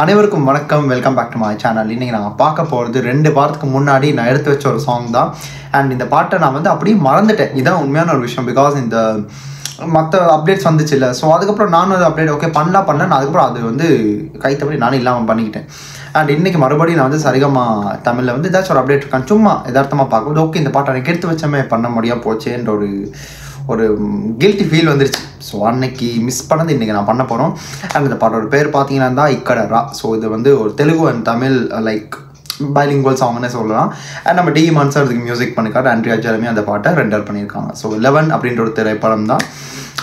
அனைவருக்கும் வணக்கம், welcome back to my channel. இன்றைக்கி நாங்கள் பார்க்க போகிறது 2 வாரத்துக்கு முன்னாடி நான் எடுத்து வச்ச ஒரு சாங் தான். அண்ட் இந்த பாட்டை நான் வந்து அப்படியே மறந்துட்டேன். இதுதான் உண்மையான ஒரு விஷயம். பிகாஸ் இந்த மற்ற அப்டேட்ஸ் வந்துச்சு இல்லை. ஸோ அதுக்கப்புறம் நானும் அது அப்டேட் ஓகே பண்ணலாம் நான் அதுக்கப்புறம் அது வந்து கைத்தபடி நானும் இல்லாமல் பண்ணிக்கிட்டேன். அண்ட் இன்றைக்கி மறுபடியும் நான் வந்து சரிகமா தமிழில் வந்து ஏதாச்சும் ஒரு அப்டேட் இருக்கான்னு சும்மா யதார்த்தமாக பார்க்கும்போது ஓகே இந்த பாட்டை எனக்கு எடுத்து வச்சமே பண்ண முடியாமல் போச்சேன்ற ஒரு கில்ட்டி ஃபீல் வந்துருச்சு. ஸோ அன்னைக்கு மிஸ் பண்ணது இன்றைக்கி நான் பண்ண போகிறோம். அண்ட் இந்த பாட்டோட பேர் பார்த்தீங்கன்னா தான் இக்கடரா. ஸோ இது வந்து ஒரு Telugu and Tamil like bilingual சாங்னே சொல்லலாம். அண்ட் நம்ம டி மான்சர் அதுக்கு மியூசிக் பண்ணிக்காரு. ஆண்ட்ரியா ஜெரமி அந்த பாட்டை ரெண்டர் பண்ணியிருக்காங்க. ஸோ 11 அப்படின்ற ஒரு திரைப்படம் தான்.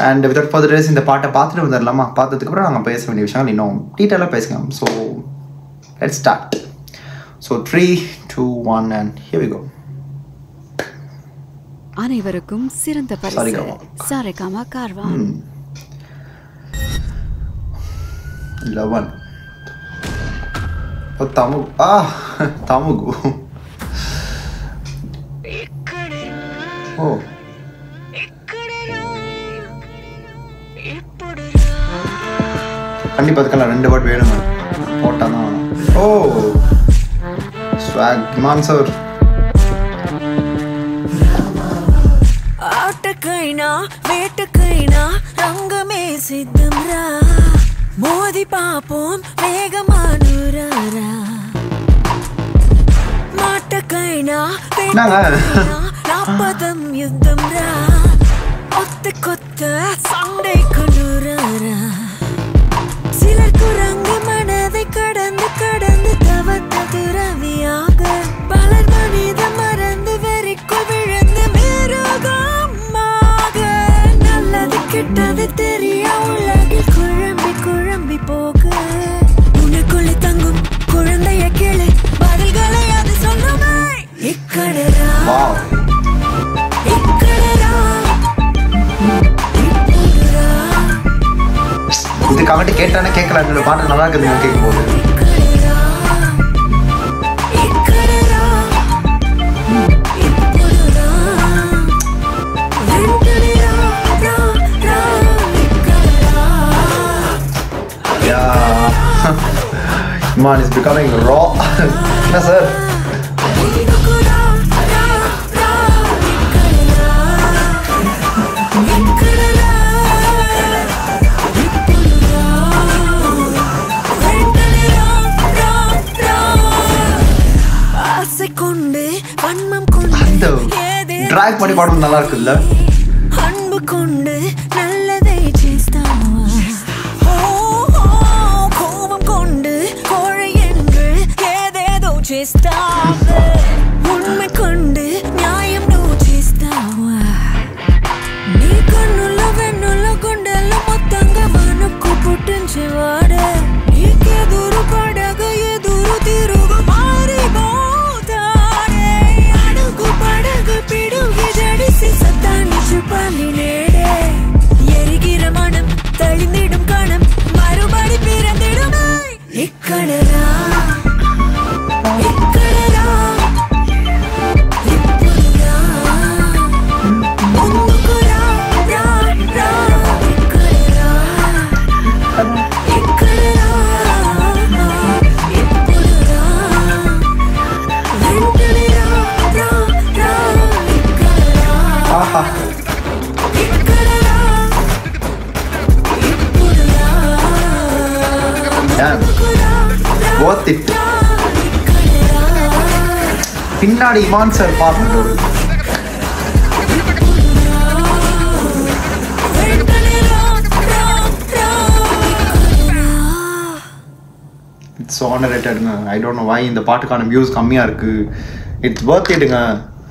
அண்ட் வித்வுட் ஃபர்தர் டேஸ் இந்த பாட்டை பார்த்துட்டு வந்துடலாமா? பார்த்ததுக்கப்புறம் நாங்கள் பேச வேண்டிய விஷயங்கள் இன்னும் டீட்டெயிலாக பேசிக்கலாம். So let's start. So 3, 2, 1 and here we go. அனைவருக்கும் சிறந்த பரிசு சாரேகாமா கார்வான். 11 தமுகு ஓ கண்டிப்பா அதுக்கெல்லாம் 2 வாட் வேணுங்க போட்டாதான். ஓ ஸ்வாக் மான்சர் ఆటకైనా వేటకైనా రంగమే సిద్ధంరా మోది పాపం వేగమానురారా మాటకైనా వేటకైనా నా పదం యుద్ధంరా కొత్త కొత్త சண்டை கொண்டுராரா சிலருக்கு ரங்கமனதை கடந்து கடந்து தவத்த துறவியாக பலர் மனித மறந்து வெறிக்குள் விழுந்து மேரோகமாக நல்லது கெட்டது தெரிய உலகில் குழம்பி குழம்பி போக உனக்குள்ளே தங்கும் குழந்தைய கேளு பதில்களை அது சொல்லுமே. இக்கடரா இக்கடரா இது கமெண்ட் கேட்டானே கேட்கல. என்னோட பாட்டு நல்லா இருக்குது கேட்கும் போது Man is becoming raw. No sir. Track பண்ணி பாடுறது நல்லா இருக்குல்ல. அன்பு கொண்டு நல்லதை చేస్తావా கோபம் கொண்டு கோழை என்று ஏதேதோ చేస్తావా உண்மை கொண்டு நியாயம் నువ్వు చేస్తావా నీ కన్నుల వెన్నుల గుండెల మొత్తంగా మనకు పుట్టించేవాడే నీకెదురు పడగా ఎదురు తిరుగు మారిపోతాడే అడుగు పడగ పిడుగు జడిసి సత్తాన్ని చూపాలి నేడే ఎరిగిర మనం తళిందిடும் కణం మరుబడి పిరందిడుమే. ఇక్కడరా ఇక్కడరా ఇప్పుడురా ముందుకురా రా రా ఇక్కడరా ఇక్కడరా ఇప్పుడురా వెంటనే రా రా రా ఇక్కడరా ஆஹா ఇక్కడరా ఇప్పుడురా worth it. பின்னாடி இமான் சார் பாட்டு இட்ஸ் ஆனரேட்டடுங்க. ஐ டோன்ட் நோ வை இந்த பாட்டுக்கான வியூஸ் கம்மியாக இருக்குது. இட்ஸ் worth itங்க.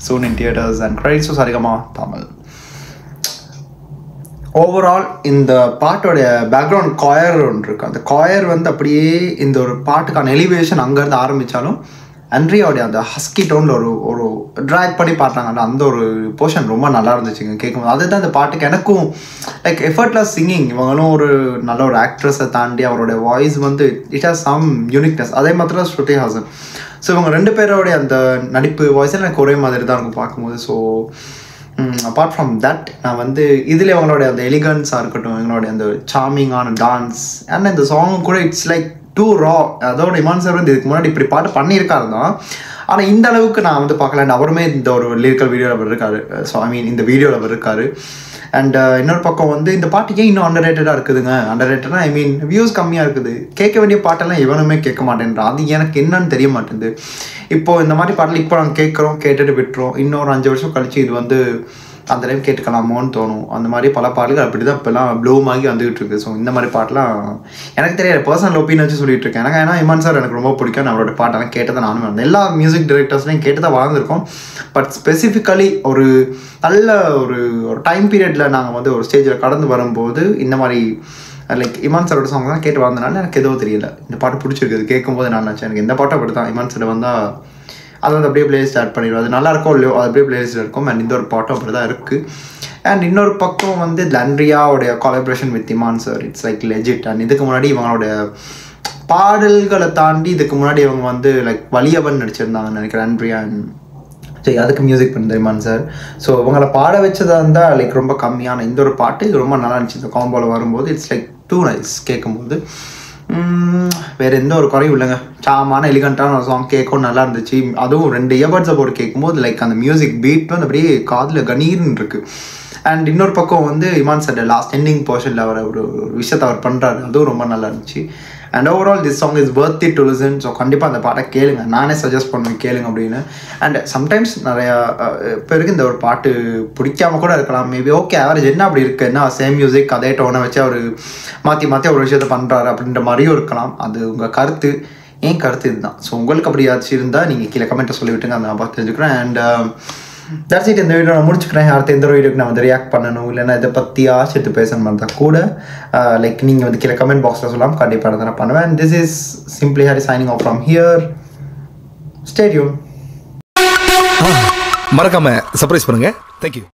soon in theaters and credits to Saregama Tamil. Overall இந்த பாட்டோடைய பேக்ரவுண்ட் காயர் ஒன்று இருக்குது. அந்த காயர் வந்து அப்படியே இந்த ஒரு பாட்டுக்கான எலிவேஷன் அங்கேருந்து ஆரம்பித்தாலும் ஆண்ட்ரியாவுடைய அந்த ஹஸ்கி டோனில் ஒரு ட்ராக் பண்ணி பாட்டாங்கல்ல அந்த ஒரு போர்ஷன் ரொம்ப நல்லா இருந்துச்சுங்க கேட்கும்போது. அதுதான் இந்த பாட்டுக்கு எனக்கும் லைக் எஃபர்ட்லெஸ் சிங்கிங். இவங்களும் ஒரு நல்ல ஒரு ஆக்ட்ரஸை தாண்டி அவருடைய வாய்ஸ் வந்து இட் ஹாஸ் சம் யூனிக்னஸ். அதே மாதிரி தான் ஸ்ருதி ஹாசன். ஸோ இவங்க 2 பேரோடைய அந்த நடிப்பு வாய்ஸில் எனக்கு ஒரே மாதிரி தான் இருக்கும் பார்க்கும்போது. ஸோ அப்பார்ட் ஃப்ரம் தட் நான் வந்து இதில் இவங்களுடைய அந்த எலிகன்ஸாக இருக்கட்டும், இவங்களுடைய அந்த சார்மிங்கான டான்ஸ் அண்ட் இந்த சாங் கூட இட்ஸ் லைக் டூ ரா. அதோட இமான் சார் வந்து இதுக்கு முன்னாடி இப்படி பாட்டு பண்ணியிருக்காரு தான், ஆனால் இந்த அளவுக்கு நான் வந்து பார்க்கல. அண்ட் அவருமே இந்த ஒரு லிரிக்கல் வீடியோவில் அவர் இருக்காரு. ஸோ ஐ மீன் இந்த வீடியோவில் அவர் இருக்காரு. அண்ட் இன்னொரு பக்கம் வந்து இந்த பாட்டுக்கே இன்னும் அண்டர்ரேட்டடாக இருக்குதுங்க. அண்டர்ரேட்டடாக ஐ மீன் வியூஸ் கம்மியாக இருக்குது. கேட்க வேண்டிய பாட்டெல்லாம் இவனுமே கேட்க மாட்டேன்றான். அது எனக்கு என்னன்னு தெரிய மாட்டேங்குது. இப்போது இந்த மாதிரி பாட்டில் இப்போ நாங்கள் கேட்குறோம், கேட்டுட்டு விட்டுறோம். இன்னொரு 5 வருஷம் கழிச்சு இது வந்து அந்த டைம் கேட்டுக்கலாமோன்னு தோணும். அந்த மாதிரி பல பாடல்கள் அப்படி தான் இப்போலாம் ப்ளூம் ஆகி வந்துகிட்டு இருக்கு. ஸோ இந்த மாதிரி பாட்டெலாம் எனக்கு தெரியாது, பர்சனல் ஒப்பீனியன் வச்சு சொல்லிட்டு இருக்கேன். எனக்கு ஏன்னா இமான் சார் எனக்கு ரொம்ப பிடிக்கும். அவரோட பாட்டெல்லாம் கேட்டதை நானும் வந்தேன். எல்லா மியூசிக் டைரக்டர்ஸ்லையும் கேட்டு தான் வாழ்ந்துருக்கோம். பட் ஸ்பெசிஃபிக்கலி ஒரு நல்ல ஒரு டைம் பீரியடில் நாங்கள் வந்து ஒரு ஸ்டேஜில் கடந்து வரும்போது இந்த மாதிரி லைக் இமான் சாரோட சாங் தான் கேட்டு வாழ்ந்தனால எனக்கு எதுவும் தெரியல. இந்த பாட்டு பிடிச்சிருக்குது. கேட்கும்போது நான் நினச்சேன் எனக்கு எந்த பாட்டும் அப்படி தான் இமான் சார் வந்தால் அது வந்து அப்படியே பிளேலிஸ்ட் ஸ்டார்ட் பண்ணிடுவோம். அது நல்லா இருக்கும் இல்லையோ அது அப்படியே பிளேலிஸ்ட் இருக்கும். அண்ட் இந்த ஒரு பாட்டும் அப்படி தான் இருக்குது. அண்ட் இன்னொரு பக்கம் வந்து லண்ட்ரியாவுடைய collaboration with Imman sir it's like legit. And இதுக்கு முன்னாடி இவங்களோட பாடல்களை தாண்டி இதுக்கு முன்னாடி இவங்க வந்து லைக் வலியவன் நடிச்சிருந்தாங்கன்னு நினைக்கிறேன் லண்ட்ரியா. அண்ட் சரி அதுக்கு மியூசிக் பண்ண இமான் சார். ஸோ இவங்களை பாட வச்சதாக இருந்தால் லைக் ரொம்ப கம்மியான இந்த ஒரு பாட்டு ரொம்ப நல்லா இருந்துச்சு. இந்த காம்போவில் வரும்போது இட்ஸ் லைக் டூ நைஸ். கேட்கும்போது வேறு எந்த ஒரு குறையும் இல்லைங்க. சாமான எலிகண்ட்டான ஒரு சாங் கேட்கவும் நல்லா இருந்துச்சு. அதுவும் 2 இயர்பட்ஸை போட்டு கேட்கும்போது லைக் அந்த மியூசிக் பீட் வந்து அப்படியே காதில் கணீர்னு இருக்குது. அண்ட் இன்னொரு பக்கம் வந்து இமான் சார் லாஸ்ட் எண்டிங் போர்ஷனில் அவர் ஒரு விஷயத்தை அவர் பண்ணுறாரு. அதுவும் ரொம்ப நல்லா இருந்துச்சு. And overall this song is worth it to listen. So கண்டிப்பாக அந்த பாட்டை கேளுங்க. நானே சஜஸ்ட் பண்ணுவேன் கேளுங்க அப்படின்னு. அண்ட் சம்டைம்ஸ் நிறையா பேருக்கு இந்த ஒரு பாட்டு பிடிக்காம கூட இருக்கலாம். மேபி ஓகே ஆவரேஜ் என்ன அப்படி இருக்குது, என்ன சேம் மியூசிக் அதே டோனை வச்சு அவர் மாற்றி ஒரு விஷயத்தை பண்ணுறாரு அப்படின்ற மாதிரியும் இருக்கலாம். அது உங்கள் கருத்து. ஏன் கருத்து இதுதான். ஸோ உங்களுக்கு அப்படி ஏதாச்சும் இருந்தால் நீங்கள் கீழே கமெண்ட்டை சொல்லிவிட்டுங்க. அந்த நான் பார்த்து தெரிஞ்சுக்கிறேன். And that's it. இந்த வீடியோ நான் முடிச்சுக்கிறேன். அடுத்த எந்த வீடியோக்கு நான் வந்து ரியாக்ட் பண்ணணும் இல்லைன்னா இதை பற்றி ஆச்சரித்து பேசணும் இருந்தால் கூட லைக் நீங்கள் வந்து கீழே கமெண்ட் பாக்ஸில் சொல்லலாம். கண்டிப்பாக நான் பண்ணுவேன். This is simply Harry signing off from here. Stay tune. மறக்காம சர்ப்ரைஸ் பண்ணுங்க. தேங்க்யூ.